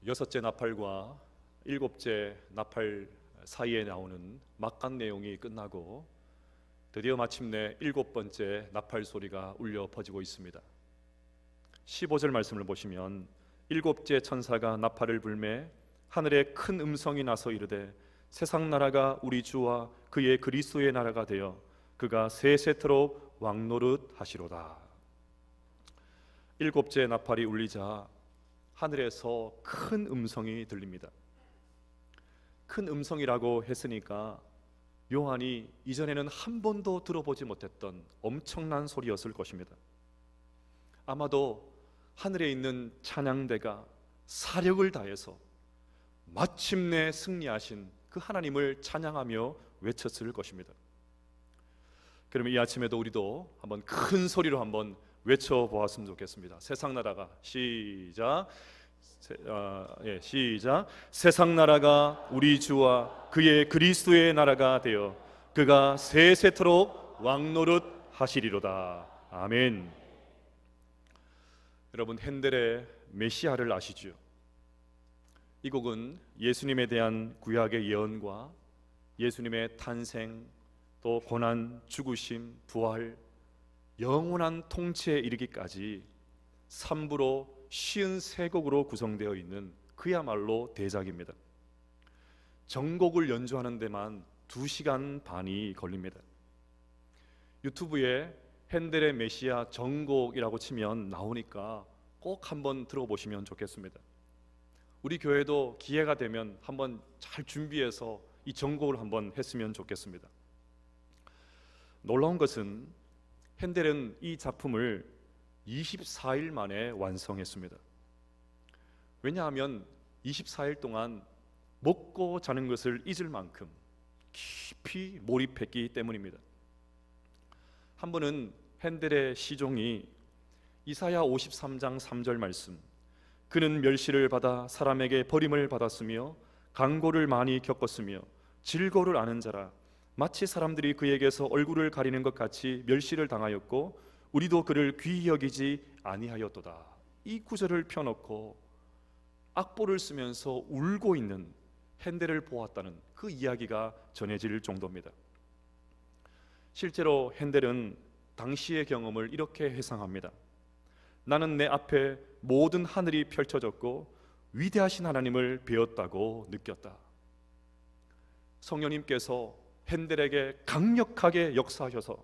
여섯째 나팔과 일곱째 나팔 사이에 나오는 막간 내용이 끝나고 드디어 마침내 일곱 번째 나팔 소리가 울려 퍼지고 있습니다. 15절 말씀을 보시면 일곱째 천사가 나팔을 불매 하늘에 큰 음성이 나서 이르되 세상 나라가 우리 주와 그의 그리스도의 나라가 되어 그가 세세토록 왕노릇 하시로다. 일곱째 나팔이 울리자 하늘에서 큰 음성이 들립니다. 큰 음성이라고 했으니까 요한이 이전에는 한 번도 들어보지 못했던 엄청난 소리였을 것입니다. 아마도 하늘에 있는 찬양대가 사력을 다해서 마침내 승리하신 그 하나님을 찬양하며 외쳤을 것입니다. 그러면 이 아침에도 우리도 한번 큰 소리로 한번 외쳐보았으면 좋겠습니다. 세상 나라가 시작. 시작. 세상 나라가 우리 주와 그의 그리스도의 나라가 되어 그가 세세토록 왕노릇 하시리로다. 아멘. 여러분, 핸델의 메시아를 아시죠? 이 곡은 예수님에 대한 구약의 예언과 예수님의 탄생, 또 고난, 죽으심, 부활, 영원한 통치에 이르기까지 3부로 53곡으로 구성되어 있는 그야말로 대작입니다. 전곡을 연주하는 데만 2시간 반이 걸립니다. 유튜브에 핸델의 메시아 전곡이라고 치면 나오니까 꼭 한번 들어보시면 좋겠습니다. 우리 교회도 기회가 되면 한번 잘 준비해서 이 전곡을 한번 했으면 좋겠습니다. 놀라운 것은 핸델은 이 작품을 24일 만에 완성했습니다. 왜냐하면 24일 동안 먹고 자는 것을 잊을 만큼 깊이 몰입했기 때문입니다. 한 번은 핸델의 시종이 이사야 53장 3절 말씀, 그는 멸시를 받아 사람에게 버림을 받았으며 강고를 많이 겪었으며 질고를 아는 자라, 마치 사람들이 그에게서 얼굴을 가리는 것 같이 멸시를 당하였고 우리도 그를 귀히 여기지 아니하였도다. 이 구절을 펴놓고 악보를 쓰면서 울고 있는 핸델을 보았다는 그 이야기가 전해질 정도입니다. 실제로 핸델은 당시의 경험을 이렇게 회상합니다. 나는 내 앞에 모든 하늘이 펼쳐졌고 위대하신 하나님을 배웠다고 느꼈다. 성령님께서 핸델에게 강력하게 역사하셔서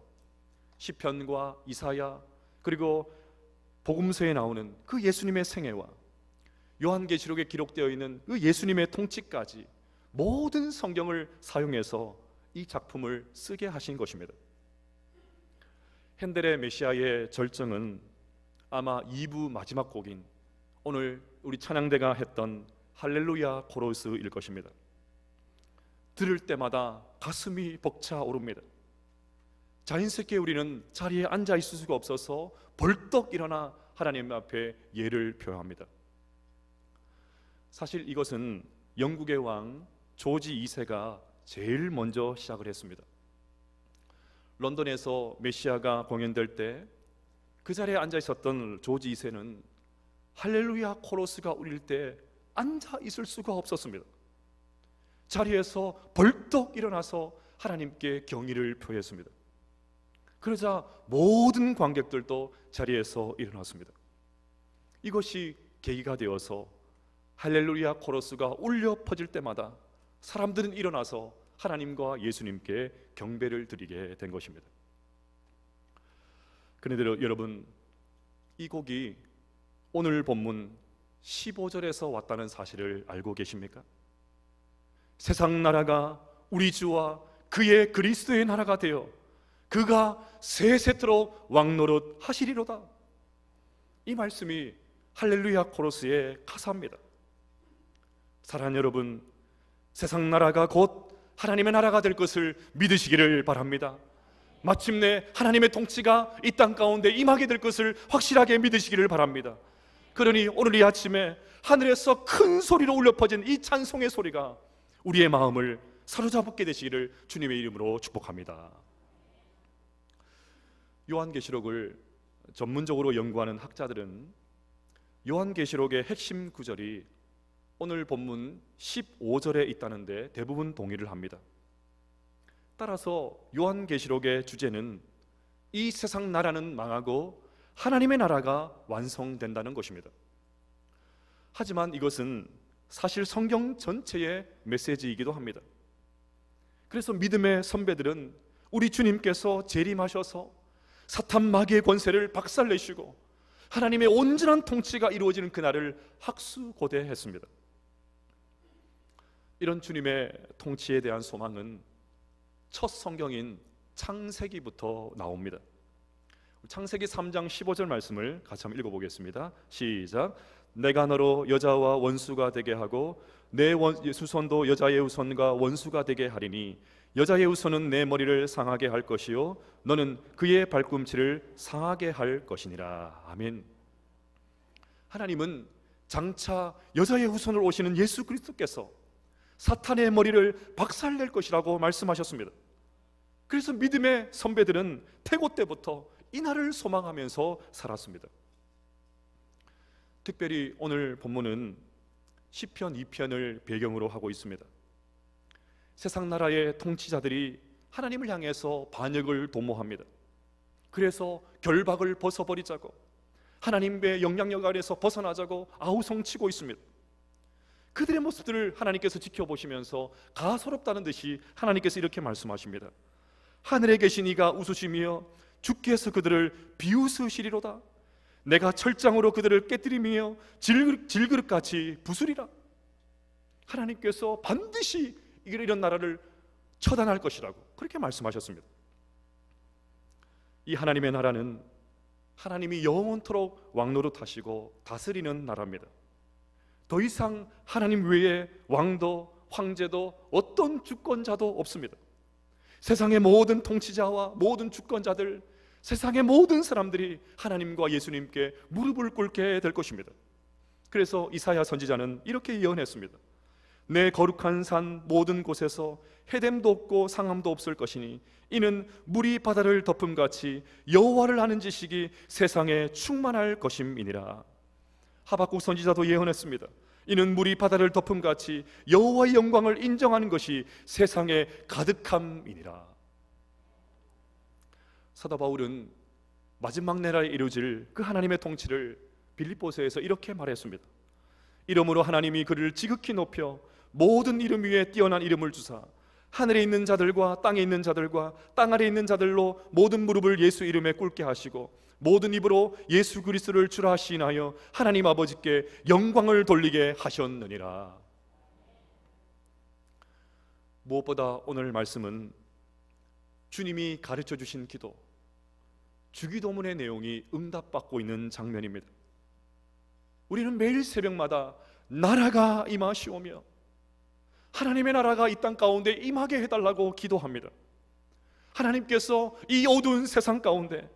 시편과 이사야 그리고 복음서에 나오는 그 예수님의 생애와 요한계시록에 기록되어 있는 그 예수님의 통치까지 모든 성경을 사용해서 이 작품을 쓰게 하신 것입니다. 핸델의 메시아의 절정은 아마 2부 마지막 곡인 오늘 우리 찬양대가 했던 할렐루야 코러스일 것입니다. 들을 때마다 가슴이 벅차오릅니다. 자연스럽게 우리는 자리에 앉아 있을 수가 없어서 벌떡 일어나 하나님 앞에 예를 표합니다. 사실 이것은 영국의 왕 조지 2세가 제일 먼저 시작을 했습니다. 런던에서 메시아가 공연될 때 그 자리에 앉아 있었던 조지 2세는 할렐루야 코러스가 울릴 때 앉아 있을 수가 없었습니다. 자리에서 벌떡 일어나서 하나님께 경의를 표했습니다. 그러자 모든 관객들도 자리에서 일어났습니다. 이것이 계기가 되어서 할렐루야 코러스가 울려 퍼질 때마다 사람들은 일어나서 하나님과 예수님께 경배를 드리게 된 것입니다. 그런데 여러분, 이 곡이 오늘 본문 15절에서 왔다는 사실을 알고 계십니까? 세상 나라가 우리 주와 그의 그리스도의 나라가 되어 그가 세세토록 왕노릇 하시리로다. 이 말씀이 할렐루야 코러스의 가사입니다. 사랑하는 여러분, 세상 나라가 곧 하나님의 나라가 될 것을 믿으시기를 바랍니다. 마침내 하나님의 통치가 이 땅 가운데 임하게 될 것을 확실하게 믿으시기를 바랍니다. 그러니 오늘 이 아침에 하늘에서 큰 소리로 울려 퍼진 이 찬송의 소리가 우리의 마음을 사로잡게 되시기를 주님의 이름으로 축복합니다. 요한계시록을 전문적으로 연구하는 학자들은 요한계시록의 핵심 구절이 오늘 본문 15절에 있다는데 대부분 동의를 합니다. 따라서 요한계시록의 주제는 이 세상 나라는 망하고 하나님의 나라가 완성된다는 것입니다. 하지만 이것은 사실 성경 전체의 메시지이기도 합니다. 그래서 믿음의 선배들은 우리 주님께서 재림하셔서 사탄 마귀의 권세를 박살내시고 하나님의 온전한 통치가 이루어지는 그날을 학수고대했습니다. 이런 주님의 통치에 대한 소망은 첫 성경인 창세기부터 나옵니다. 창세기 3장 15절 말씀을 같이 한번 읽어보겠습니다. 시작. 내가 너로 여자와 원수가 되게 하고 내 후손도 여자의 후손과 원수가 되게 하리니 여자의 후손은 내 머리를 상하게 할 것이요 너는 그의 발꿈치를 상하게 할 것이니라. 아멘. 하나님은 장차 여자의 후손으로 오시는 예수 그리스도께서 사탄의 머리를 박살낼 것이라고 말씀하셨습니다. 그래서 믿음의 선배들은 태고 때부터 이 날을 소망하면서 살았습니다. 특별히 오늘 본문은 시편 2편을 배경으로 하고 있습니다. 세상 나라의 통치자들이 하나님을 향해서 반역을 도모합니다. 그래서 결박을 벗어버리자고, 하나님의 영향력 아래에서 벗어나자고 아우성치고 있습니다. 그들의 모습들을 하나님께서 지켜보시면서 가소롭다는 듯이 하나님께서 이렇게 말씀하십니다. 하늘에 계신 이가 웃으시며 주께서 그들을 비웃으시리로다. 내가 철장으로 그들을 깨뜨리며 질그릇같이 부수리라. 하나님께서 반드시 이런 나라를 처단할 것이라고 그렇게 말씀하셨습니다. 이 하나님의 나라는 하나님이 영원토록 왕노릇하시고 다스리는 나라입니다. 더 이상 하나님 외에 왕도 황제도 어떤 주권자도 없습니다. 세상의 모든 통치자와 모든 주권자들, 세상의 모든 사람들이 하나님과 예수님께 무릎을 꿇게 될 것입니다. 그래서 이사야 선지자는 이렇게 예언했습니다. 내 거룩한 산 모든 곳에서 해됨도 없고 상함도 없을 것이니 이는 물이 바다를 덮음같이 여호와를 아는 지식이 세상에 충만할 것임이니라. 하박국 선지자도 예언했습니다. 이는 물이 바다를 덮음같이 여호와의 영광을 인정하는 것이 세상에 가득함이니라. 사도 바울은 마지막 날에 이루어질 그 하나님의 통치를 빌립보서에서 이렇게 말했습니다. 이러므로 하나님이 그를 지극히 높여 모든 이름 위에 뛰어난 이름을 주사 하늘에 있는 자들과 땅에 있는 자들과 땅 아래에 있는 자들로 모든 무릎을 예수 이름에 꿇게 하시고 모든 입으로 예수 그리스도를 주라 시인하여 하나님 아버지께 영광을 돌리게 하셨느니라. 무엇보다 오늘 말씀은 주님이 가르쳐 주신 기도, 주기도문의 내용이 응답받고 있는 장면입니다. 우리는 매일 새벽마다 나라가 임하시오며 하나님의 나라가 이 땅 가운데 임하게 해달라고 기도합니다. 하나님께서 이 어두운 세상 가운데,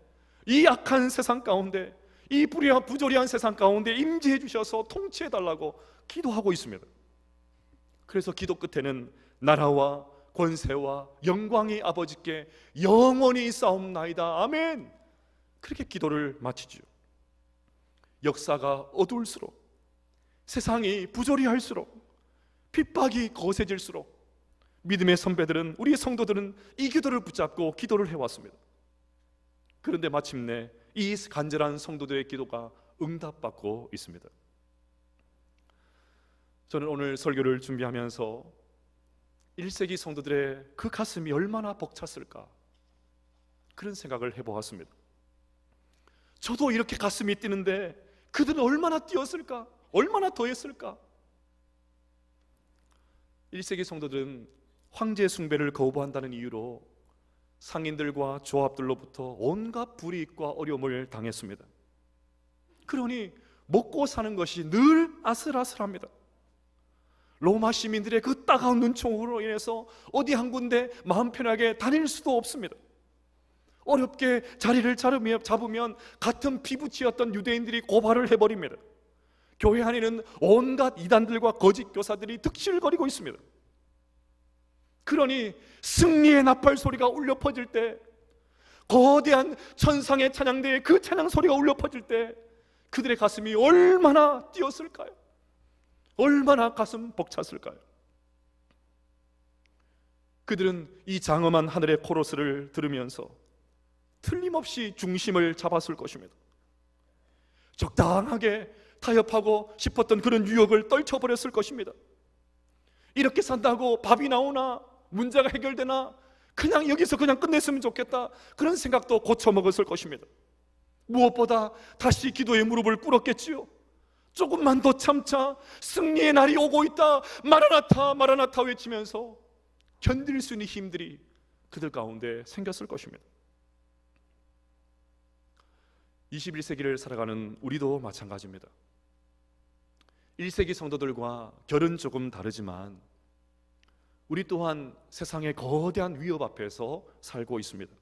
이 악한 세상 가운데, 이 부조리한 세상 가운데 임재해 주셔서 통치해 달라고 기도하고 있습니다. 그래서 기도 끝에는 나라와 권세와 영광이 아버지께 영원히 쌓옵나이다. 아멘. 그렇게 기도를 마치죠. 역사가 어두울수록, 세상이 부조리할수록, 핍박이 거세질수록 믿음의 선배들은, 우리 성도들은 이 기도를 붙잡고 기도를 해왔습니다. 그런데 마침내 이 간절한 성도들의 기도가 응답받고 있습니다. 저는 오늘 설교를 준비하면서 1세기 성도들의 그 가슴이 얼마나 벅찼을까, 그런 생각을 해보았습니다. 저도 이렇게 가슴이 뛰는데 그들은 얼마나 뛰었을까, 얼마나 더 했을까. 1세기 성도들은 황제 숭배를 거부한다는 이유로 상인들과 조합들로부터 온갖 불이익과 어려움을 당했습니다. 그러니 먹고 사는 것이 늘 아슬아슬합니다. 로마 시민들의 그 따가운 눈총으로 인해서 어디 한 군데 마음 편하게 다닐 수도 없습니다. 어렵게 자리를 잡으면 같은 피부치였던 유대인들이 고발을 해버립니다. 교회 안에는 온갖 이단들과 거짓 교사들이 득실거리고 있습니다. 그러니 승리의 나팔 소리가 울려 퍼질 때, 거대한 천상의 찬양대의 그 찬양 소리가 울려 퍼질 때 그들의 가슴이 얼마나 뛰었을까요? 얼마나 가슴 벅찼을까요? 그들은 이 장엄한 하늘의 코러스를 들으면서 틀림없이 중심을 잡았을 것입니다. 적당하게 타협하고 싶었던 그런 유혹을 떨쳐버렸을 것입니다. 이렇게 산다고 밥이 나오나, 문제가 해결되나, 그냥 여기서 그냥 끝냈으면 좋겠다, 그런 생각도 고쳐먹었을 것입니다. 무엇보다 다시 기도의 무릎을 꿇었겠지요. 조금만 더 참자, 승리의 날이 오고 있다, 마라나타 마라나타 외치면서 견딜 수 있는 힘들이 그들 가운데 생겼을 것입니다. 21세기를 살아가는 우리도 마찬가지입니다. 1세기 성도들과 결은 조금 다르지만 우리 또한 세상의 거대한 위협 앞에서 살고 있습니다.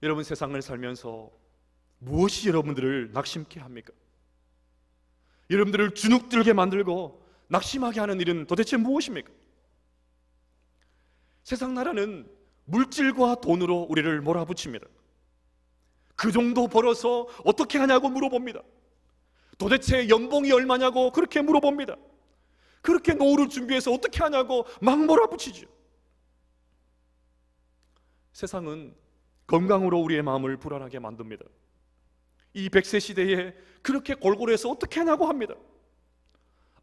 여러분, 세상을 살면서 무엇이 여러분들을 낙심케 합니까? 여러분들을 주눅들게 만들고 낙심하게 하는 일은 도대체 무엇입니까? 세상 나라는 물질과 돈으로 우리를 몰아붙입니다. 그 정도 벌어서 어떻게 하냐고 물어봅니다. 도대체 연봉이 얼마냐고 그렇게 물어봅니다. 그렇게 노후를 준비해서 어떻게 하냐고 막 몰아붙이죠. 세상은 건강으로 우리의 마음을 불안하게 만듭니다. 이 100세 시대에 그렇게 골골해서 어떻게 하냐고 합니다.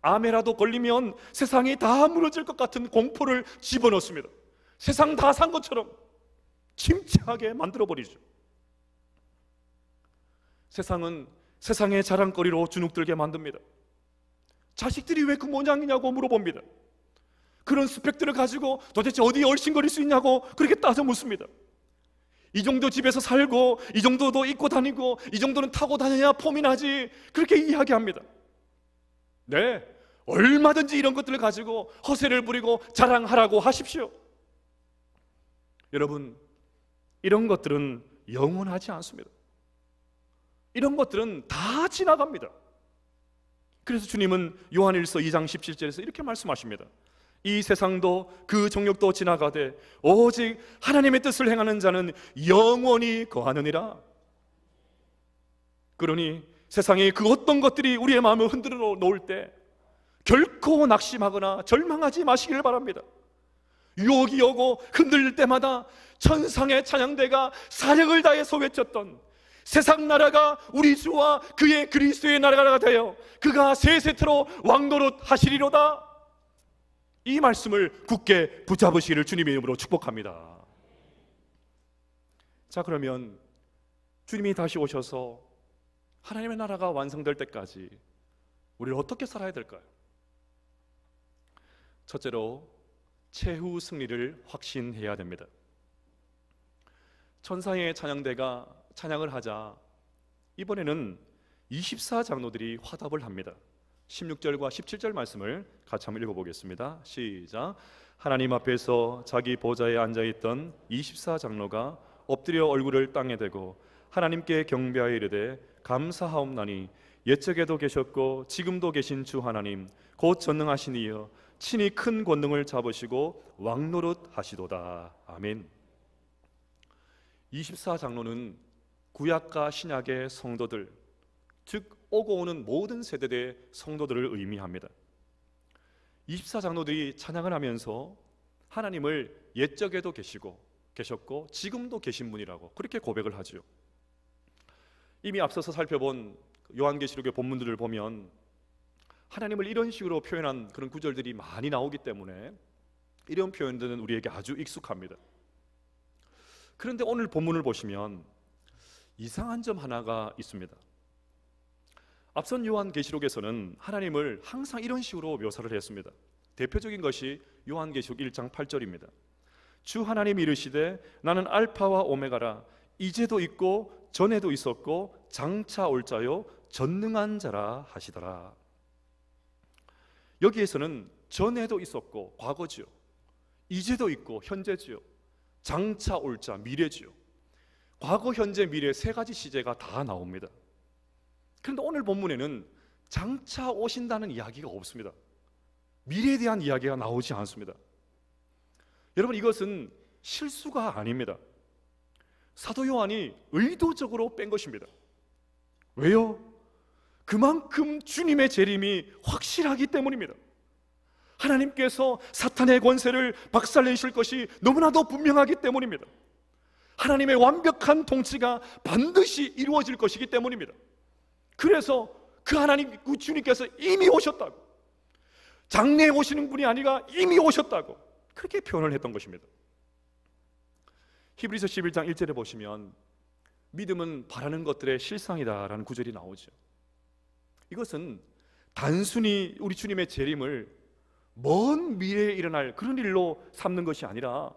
암에라도 걸리면 세상이 다 무너질 것 같은 공포를 집어넣습니다. 세상 다 산 것처럼 침체하게 만들어버리죠. 세상은 세상의 자랑거리로 주눅들게 만듭니다. 자식들이 왜 그 모양이냐고 물어봅니다. 그런 스펙들을 가지고 도대체 어디에 얼씬거릴 수 있냐고 그렇게 따져 묻습니다. 이 정도 집에서 살고, 이 정도도 입고 다니고, 이 정도는 타고 다녀야 폼이 나지, 그렇게 이야기합니다. 네, 얼마든지 이런 것들을 가지고 허세를 부리고 자랑하라고 하십시오. 여러분, 이런 것들은 영원하지 않습니다. 이런 것들은 다 지나갑니다. 그래서 주님은 요한일서 2장 17절에서 이렇게 말씀하십니다. 이 세상도 그 정욕도 지나가되 오직 하나님의 뜻을 행하는 자는 영원히 거하느니라. 그러니 세상의 그 어떤 것들이 우리의 마음을 흔들어 놓을 때 결코 낙심하거나 절망하지 마시길 바랍니다. 유혹이 오고 흔들릴 때마다 천상의 찬양대가 사력을 다해서 외쳤던 세상 나라가 우리 주와 그의 그리스도의 나라가 되어 그가 세세토록 왕노릇 하시리로다. 이 말씀을 굳게 붙잡으시기를 주님의 이름으로 축복합니다. 자, 그러면 주님이 다시 오셔서 하나님의 나라가 완성될 때까지 우리를 어떻게 살아야 될까요? 첫째로 최후 승리를 확신해야 됩니다. 천사의 찬양대가 찬양을 하자 이번에는 24장로들이 화답을 합니다. 16절과 17절 말씀을 같이 한번 읽어보겠습니다. 시작. 하나님 앞에서 자기 보좌에 앉아있던 24장로가 엎드려 얼굴을 땅에 대고 하나님께 경배하여 이르되 감사하옵나니 옛적에도 계셨고 지금도 계신 주 하나님 곧 전능하신 이여 친히 큰 권능을 잡으시고 왕노릇 하시도다. 아멘. 24장로는 구약과 신약의 성도들, 즉 오고 오는 모든 세대의 성도들을 의미합니다. 24장로들이 찬양을 하면서 하나님을 옛적에도 계셨고 지금도 계신 분이라고 그렇게 고백을 하죠. 이미 앞서서 살펴본 요한계시록의 본문들을 보면 하나님을 이런 식으로 표현한 그런 구절들이 많이 나오기 때문에 이런 표현들은 우리에게 아주 익숙합니다. 그런데 오늘 본문을 보시면 이상한 점 하나가 있습니다. 앞선 요한계시록에서는 하나님을 항상 이런 식으로 묘사를 했습니다. 대표적인 것이 요한계시록 1장 8절입니다. 주 하나님이 이르시되 나는 알파와 오메가라 이제도 있고 전에도 있었고 장차 올 자요 전능한 자라 하시더라. 여기에서는 전에도 있었고 과거지요, 이제도 있고 현재지요, 장차 올 자 미래지요. 과거, 현재, 미래 세 가지 시제가 다 나옵니다. 그런데 오늘 본문에는 장차 오신다는 이야기가 없습니다. 미래에 대한 이야기가 나오지 않습니다. 여러분, 이것은 실수가 아닙니다. 사도 요한이 의도적으로 뺀 것입니다. 왜요? 그만큼 주님의 재림이 확실하기 때문입니다. 하나님께서 사탄의 권세를 박살내실 것이 너무나도 분명하기 때문입니다. 하나님의 완벽한 통치가 반드시 이루어질 것이기 때문입니다. 그래서 그 하나님, 그 주님께서 이미 오셨다고, 장래에 오시는 분이 아니라 이미 오셨다고 그렇게 표현을 했던 것입니다. 히브리서 11장 1절에 보시면 믿음은 바라는 것들의 실상이다라는 구절이 나오죠. 이것은 단순히 우리 주님의 재림을 먼 미래에 일어날 그런 일로 삼는 것이 아니라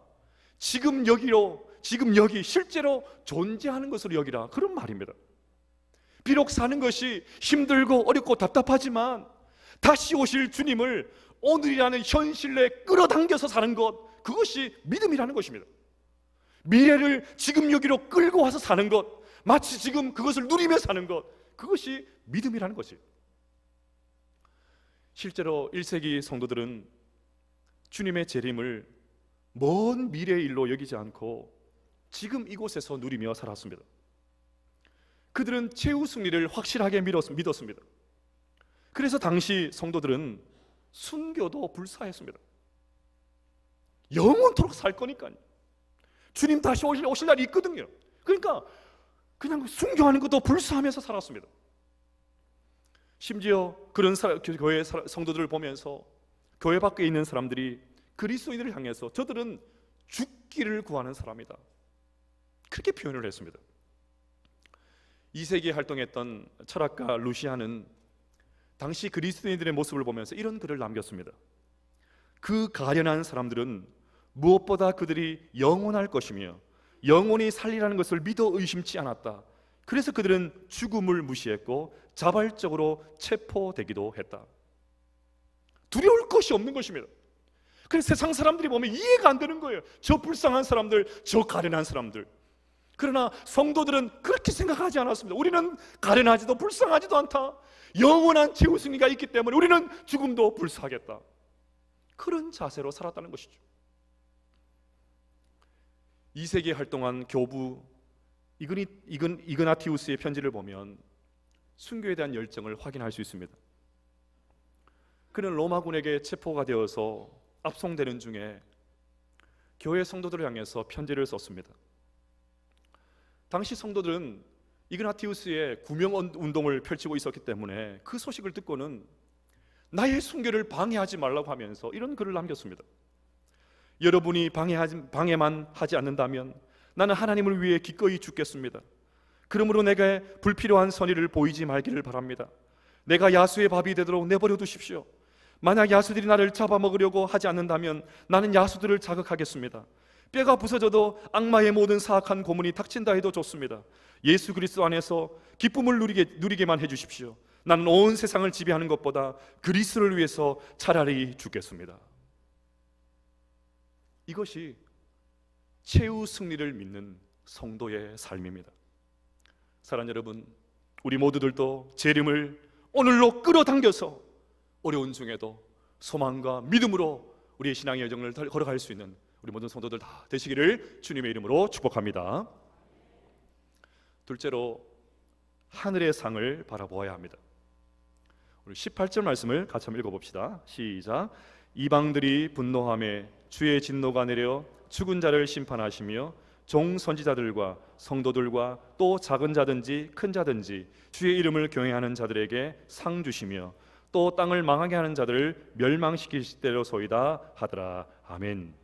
지금 여기 실제로 존재하는 것으로 여기라, 그런 말입니다. 비록 사는 것이 힘들고 어렵고 답답하지만 다시 오실 주님을 오늘이라는 현실 내에 끌어당겨서 사는 것, 그것이 믿음이라는 것입니다. 미래를 지금 여기로 끌고 와서 사는 것, 마치 지금 그것을 누리며 사는 것, 그것이 믿음이라는 것이에요. 실제로 1세기 성도들은 주님의 재림을 먼 미래의 일로 여기지 않고 지금 이곳에서 누리며 살았습니다. 그들은 최후 승리를 확실하게 믿었습니다. 그래서 당시 성도들은 순교도 불사했습니다. 영원토록 살 거니까요. 주님 다시 오실 날이 있거든요. 그러니까 그냥 순교하는 것도 불사하면서 살았습니다. 심지어 그런 교회 성도들을 보면서 교회 밖에 있는 사람들이 그리스도인들을 향해서 저들은 죽기를 구하는 사람이다, 그렇게 표현을 했습니다. 2세기에 활동했던 철학가 루시아는 당시 그리스도인들의 모습을 보면서 이런 글을 남겼습니다. 그 가련한 사람들은 무엇보다 그들이 영원할 것이며 영원히 살리라는 것을 믿어 의심치 않았다. 그래서 그들은 죽음을 무시했고 자발적으로 체포되기도 했다. 두려울 것이 없는 것입니다. 그래서 세상 사람들이 보면 이해가 안 되는 거예요. 저 불쌍한 사람들, 저 가련한 사람들. 그러나 성도들은 그렇게 생각하지 않았습니다. 우리는 가련하지도 불쌍하지도 않다. 영원한 최후 승리가 있기 때문에 우리는 죽음도 불사하겠다. 그런 자세로 살았다는 것이죠. 2세기에 활동한 교부 이그나티우스의 편지를 보면 순교에 대한 열정을 확인할 수 있습니다. 그는 로마군에게 체포가 되어서 압송되는 중에 교회 성도들을 향해서 편지를 썼습니다. 당시 성도들은 이그나티우스의 구명 운동을 펼치고 있었기 때문에 그 소식을 듣고는 나의 순교를 방해하지 말라고 하면서 이런 글을 남겼습니다. 여러분이 방해만 하지 않는다면 나는 하나님을 위해 기꺼이 죽겠습니다. 그러므로 내게 불필요한 선의를 보이지 말기를 바랍니다. 내가 야수의 밥이 되도록 내버려 두십시오. 만약 야수들이 나를 잡아먹으려고 하지 않는다면 나는 야수들을 자극하겠습니다. 뼈가 부서져도 악마의 모든 사악한 고문이 닥친다 해도 좋습니다. 예수 그리스도 안에서 기쁨을 누리게만 해주십시오. 나는 온 세상을 지배하는 것보다 그리스도를 위해서 차라리 죽겠습니다. 이것이 최후 승리를 믿는 성도의 삶입니다. 사랑하는 여러분, 우리 모두들도 재림을 오늘로 끌어당겨서 어려운 중에도 소망과 믿음으로 우리의 신앙의 여정을 걸어갈 수 있는 우리 모든 성도들 다 되시기를 주님의 이름으로 축복합니다. 둘째로 하늘의 상을 바라보아야 합니다. 우리 18절 말씀을 같이 한번 읽어봅시다. 시작. 이방들이 분노하며 주의 진노가 내려 죽은 자를 심판하시며 종 선지자들과 성도들과 또 작은 자든지 큰 자든지 주의 이름을 경외하는 자들에게 상 주시며 또 땅을 망하게 하는 자들을 멸망시키실 대로소이다 하더라. 아멘.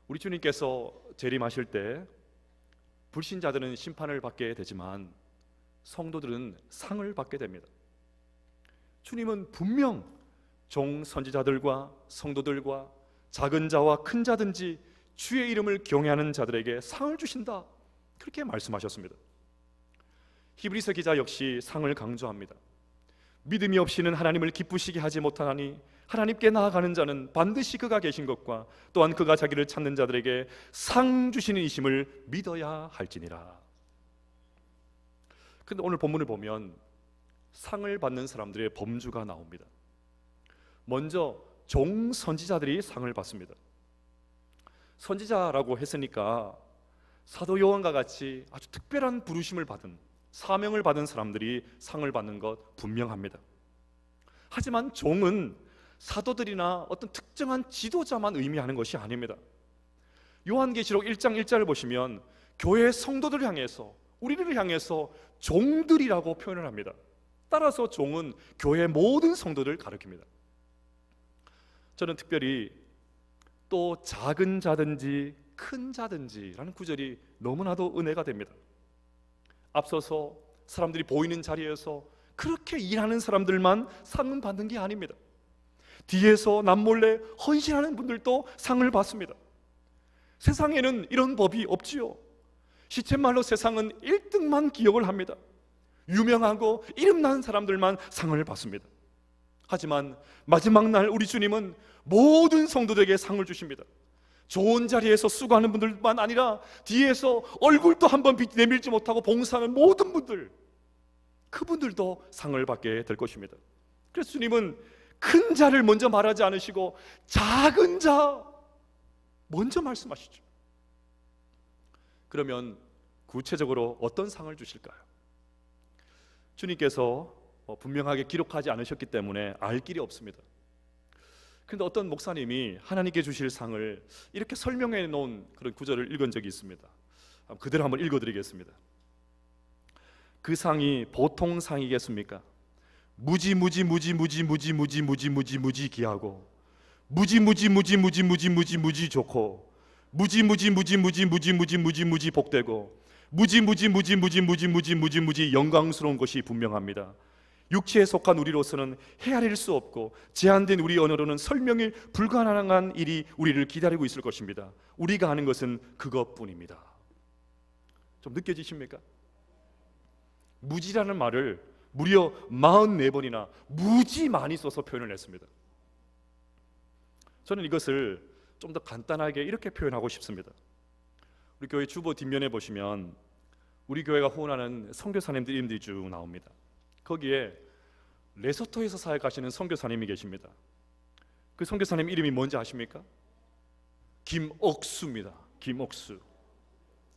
우리 주님께서 재림하실 때 불신자들은 심판을 받게 되지만 성도들은 상을 받게 됩니다. 주님은 분명 종 선지자들과 성도들과 작은 자와 큰 자든지 주의 이름을 경외하는 자들에게 상을 주신다, 그렇게 말씀하셨습니다. 히브리서 기자 역시 상을 강조합니다. 믿음이 없이는 하나님을 기쁘시게 하지 못하나니 하나님께 나아가는 자는 반드시 그가 계신 것과 또한 그가 자기를 찾는 자들에게 상 주시는 이심을 믿어야 할지니라. 그런데 오늘 본문을 보면 상을 받는 사람들의 범주가 나옵니다. 먼저 종 선지자들이 상을 받습니다. 선지자라고 했으니까 사도 요한과 같이 아주 특별한 부르심을 받은 사명을 받은 사람들이 상을 받는 것 분명합니다. 하지만 종은 사도들이나 어떤 특정한 지도자만 의미하는 것이 아닙니다. 요한계시록 1장 1절을 보시면 교회 성도들을 향해서, 우리를 향해서 종들이라고 표현을 합니다. 따라서 종은 교회 모든 성도들을 가리킵니다. 저는 특별히 또 작은 자든지 큰 자든지라는 구절이 너무나도 은혜가 됩니다. 앞서서 사람들이 보이는 자리에서 그렇게 일하는 사람들만 상을 받는 게 아닙니다. 뒤에서 남몰래 헌신하는 분들도 상을 받습니다. 세상에는 이런 법이 없지요. 시쳇말로 세상은 1등만 기억을 합니다. 유명하고 이름난 사람들만 상을 받습니다. 하지만 마지막 날 우리 주님은 모든 성도들에게 상을 주십니다. 좋은 자리에서 수고하는 분들만 아니라 뒤에서 얼굴도 한번 내밀지 못하고 봉사하는 모든 분들, 그분들도 상을 받게 될 것입니다. 그래서 주님은 큰 자를 먼저 말하지 않으시고 작은 자 먼저 말씀하시죠. 그러면 구체적으로 어떤 상을 주실까요? 주님께서 분명하게 기록하지 않으셨기 때문에 알 길이 없습니다. 그런데 어떤 목사님이 하나님께 주실 상을 이렇게 설명해 놓은 그런 구절을 읽은 적이 있습니다. 그대로 한번 읽어드리겠습니다. 그 상이 보통 상이겠습니까? 무지 귀하고 무지 좋고 무지 복되고 무지 영광스러운 것이 분명합니다. 육체에 속한 우리로서는 헤아릴 수 없고 제한된 우리 언어로는 설명이 불가능한 일이 우리를 기다리고 있을 것입니다. 우리가 하는 것은 그것뿐입니다. 좀 느껴지십니까? 무지라는 말을 무려 44번이나 무지 많이 써서 표현을 했습니다. 저는 이것을 좀 더 간단하게 이렇게 표현하고 싶습니다. 우리 교회 주보 뒷면에 보시면 우리 교회가 후원하는 선교사님들 이름들이 쭉 나옵니다. 거기에 레소토에서 사역하시는 선교사님이 계십니다. 그 선교사님 이름이 뭔지 아십니까? 김억수입니다. 김억수.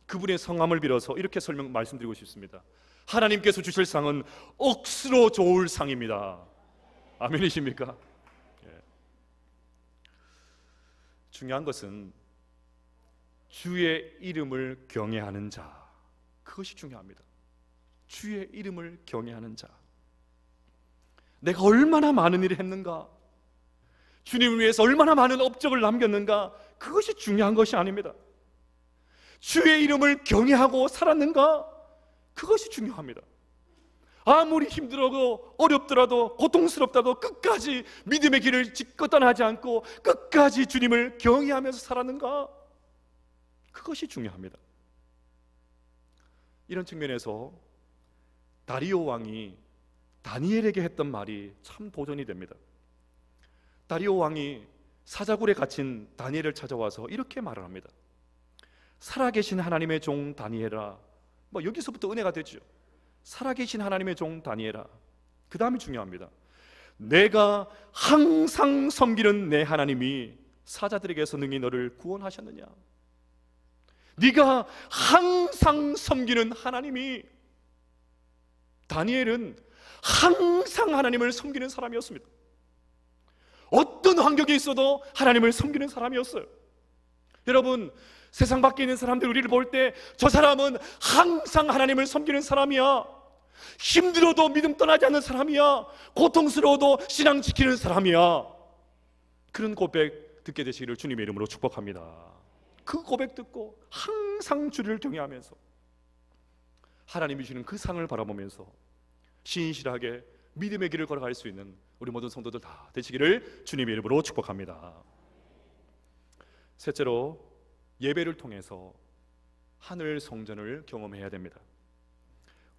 그분의 성함을 빌어서 이렇게 말씀드리고 싶습니다. 하나님께서 주실 상은 억수로 좋을 상입니다. 아멘이십니까? 예. 중요한 것은 주의 이름을 경외하는 자, 그것이 중요합니다. 주의 이름을 경외하는 자. 내가 얼마나 많은 일을 했는가, 주님을 위해서 얼마나 많은 업적을 남겼는가, 그것이 중요한 것이 아닙니다. 주의 이름을 경외하고 살았는가, 그것이 중요합니다. 아무리 힘들어도 어렵더라도 고통스럽다도 끝까지 믿음의 길을 짚고 떠나지 않고 끝까지 주님을 경외하면서 살았는가, 그것이 중요합니다. 이런 측면에서 다리오 왕이 다니엘에게 했던 말이 참 도전이 됩니다. 다리오 왕이 사자굴에 갇힌 다니엘을 찾아와서 이렇게 말을 합니다. 살아계신 하나님의 종 다니엘아. 여기서부터 은혜가 되죠. 살아계신 하나님의 종 다니엘아. 그 다음이 중요합니다. 내가 항상 섬기는 내 하나님이 사자들에게서 능히 너를 구원하셨느냐. 네가 항상 섬기는 하나님이, 다니엘은 항상 하나님을 섬기는 사람이었습니다. 어떤 환경에 있어도 하나님을 섬기는 사람이었어요. 여러분, 세상 밖에 있는 사람들 우리를 볼 때 저 사람은 항상 하나님을 섬기는 사람이야, 힘들어도 믿음 떠나지 않는 사람이야, 고통스러워도 신앙 지키는 사람이야, 그런 고백 듣게 되시기를 주님의 이름으로 축복합니다. 그 고백 듣고 항상 주를 경외하면서 하나님이 주는 그 상을 바라보면서 신실하게 믿음의 길을 걸어갈 수 있는 우리 모든 성도들 다 되시기를 주님의 이름으로 축복합니다. 셋째로, 예배를 통해서 하늘 성전을 경험해야 됩니다.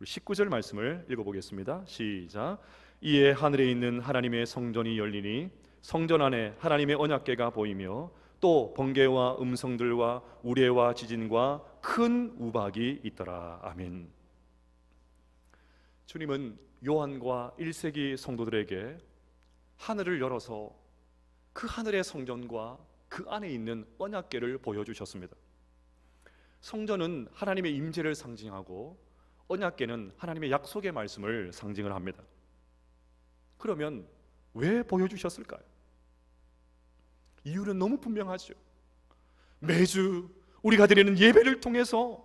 우리 19절 말씀을 읽어보겠습니다. 시작. 이에 하늘에 있는 하나님의 성전이 열리니 성전 안에 하나님의 언약궤가 보이며 또 번개와 음성들과 우레와 지진과 큰 우박이 있더라. 아멘. 주님은 요한과 1세기 성도들에게 하늘을 열어서 그 하늘의 성전과 그 안에 있는 언약궤를 보여주셨습니다. 성전은 하나님의 임재를 상징하고 언약궤는 하나님의 약속의 말씀을 상징을 합니다. 그러면 왜 보여주셨을까요? 이유는 너무 분명하죠. 매주 우리가 드리는 예배를 통해서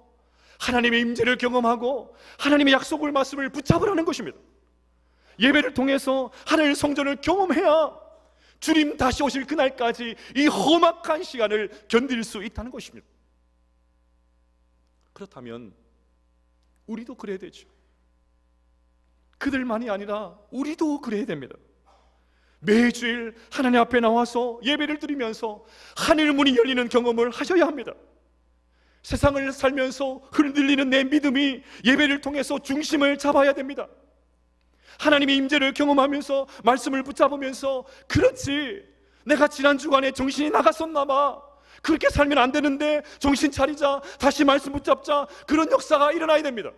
하나님의 임재를 경험하고 하나님의 약속의 말씀을 붙잡으라는 것입니다. 예배를 통해서 하나님의 성전을 경험해야 주님 다시 오실 그날까지 이 험악한 시간을 견딜 수 있다는 것입니다. 그렇다면 우리도 그래야 되죠. 그들만이 아니라 우리도 그래야 됩니다. 매주일 하나님 앞에 나와서 예배를 드리면서 하늘 문이 열리는 경험을 하셔야 합니다. 세상을 살면서 흔들리는 내 믿음이 예배를 통해서 중심을 잡아야 됩니다. 하나님의 임재를 경험하면서 말씀을 붙잡으면서, 그렇지, 내가 지난 주간에 정신이 나갔었나 봐, 그렇게 살면 안 되는데 정신 차리자, 다시 말씀 붙잡자, 그런 역사가 일어나야 됩니다.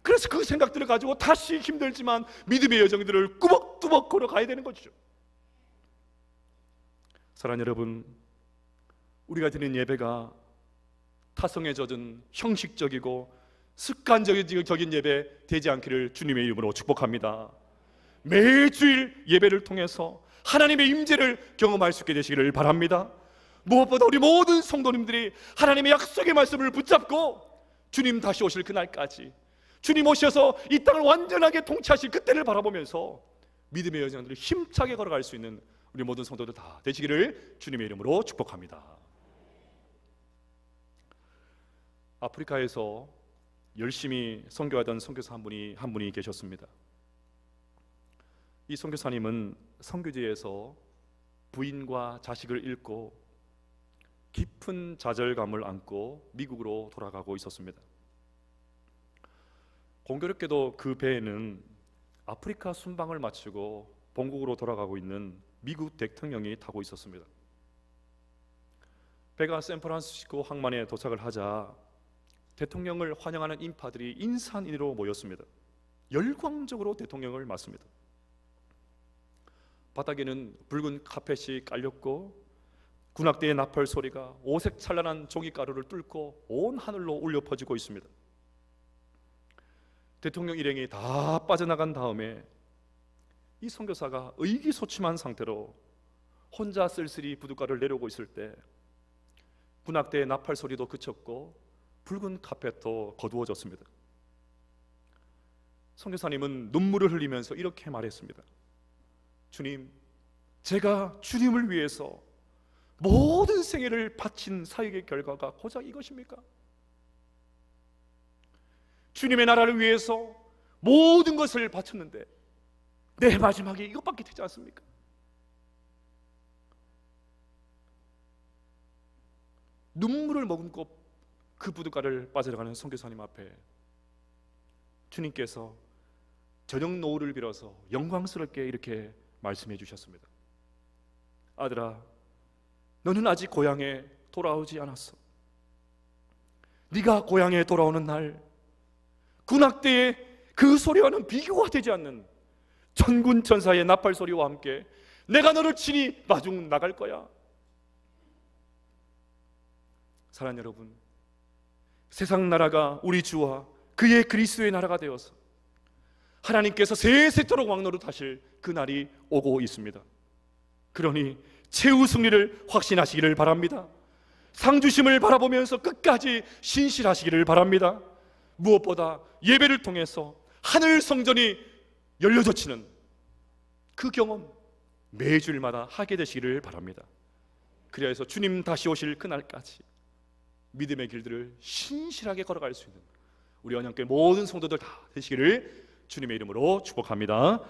그래서 그 생각들을 가지고 다시 힘들지만 믿음의 여정들을 꾸벅꾸벅 걸어가야 되는 거죠. 사랑하는 여러분, 우리가 드리는 예배가 타성에 젖은 형식적이고 습관적인 예배 되지 않기를 주님의 이름으로 축복합니다. 매주일 예배를 통해서 하나님의 임재를 경험할 수 있게 되시기를 바랍니다. 무엇보다 우리 모든 성도님들이 하나님의 약속의 말씀을 붙잡고 주님 다시 오실 그날까지, 주님 오셔서 이 땅을 완전하게 통치하실 그때를 바라보면서 믿음의 여정들을 힘차게 걸어갈 수 있는 우리 모든 성도들 다 되시기를 주님의 이름으로 축복합니다. 아프리카에서 열심히 선교하던 선교사 한 분이 계셨습니다. 이 선교사님은 선교지에서 부인과 자식을 잃고 깊은 좌절감을 안고 미국으로 돌아가고 있었습니다. 공교롭게도 그 배에는 아프리카 순방을 마치고 본국으로 돌아가고 있는 미국 대통령이 타고 있었습니다. 배가 샌프란시스코 항만에 도착을 하자 대통령을 환영하는 인파들이 인산인해로 모였습니다. 열광적으로 대통령을 맞습니다. 바닥에는 붉은 카펫이 깔렸고 군악대의 나팔 소리가 오색 찬란한 종이가루를 뚫고 온 하늘로 울려 퍼지고 있습니다. 대통령 일행이 다 빠져나간 다음에 이 선교사가 의기소침한 상태로 혼자 쓸쓸히 부둣가를 내려오고 있을 때 군악대의 나팔 소리도 그쳤고 붉은 카펫도 거두어졌습니다. 선교사님은 눈물을 흘리면서 이렇게 말했습니다. 주님, 제가 주님을 위해서 모든 생애를 바친 사역의 결과가 고작 이것입니까? 주님의 나라를 위해서 모든 것을 바쳤는데 내 마지막에 이것밖에 되지 않습니까? 눈물을 머금고 그 부둣가를 빠져나가는 선교사님 앞에 주님께서 저녁 노을을 빌어서 영광스럽게 이렇게 말씀해 주셨습니다. 아들아, 너는 아직 고향에 돌아오지 않았어. 네가 고향에 돌아오는 날 군악대의 그 소리와는 비교가 되지 않는 천군 천사의 나팔 소리와 함께 내가 너를 친히 마중 나갈 거야. 사랑하는 여러분, 세상 나라가 우리 주와 그의 그리스도의 나라가 되어서 하나님께서 세세토록 왕노로 타실 그 날이 오고 있습니다. 그러니 최후 승리를 확신하시기를 바랍니다. 상주심을 바라보면서 끝까지 신실하시기를 바랍니다. 무엇보다 예배를 통해서 하늘 성전이 열려젖히는 그 경험 매주일마다 하게 되시기를 바랍니다. 그래서 주님 다시 오실 그날까지 믿음의 길들을 신실하게 걸어갈 수 있는 우리 언약교회 모든 성도들 다 되시기를 주님의 이름으로 축복합니다.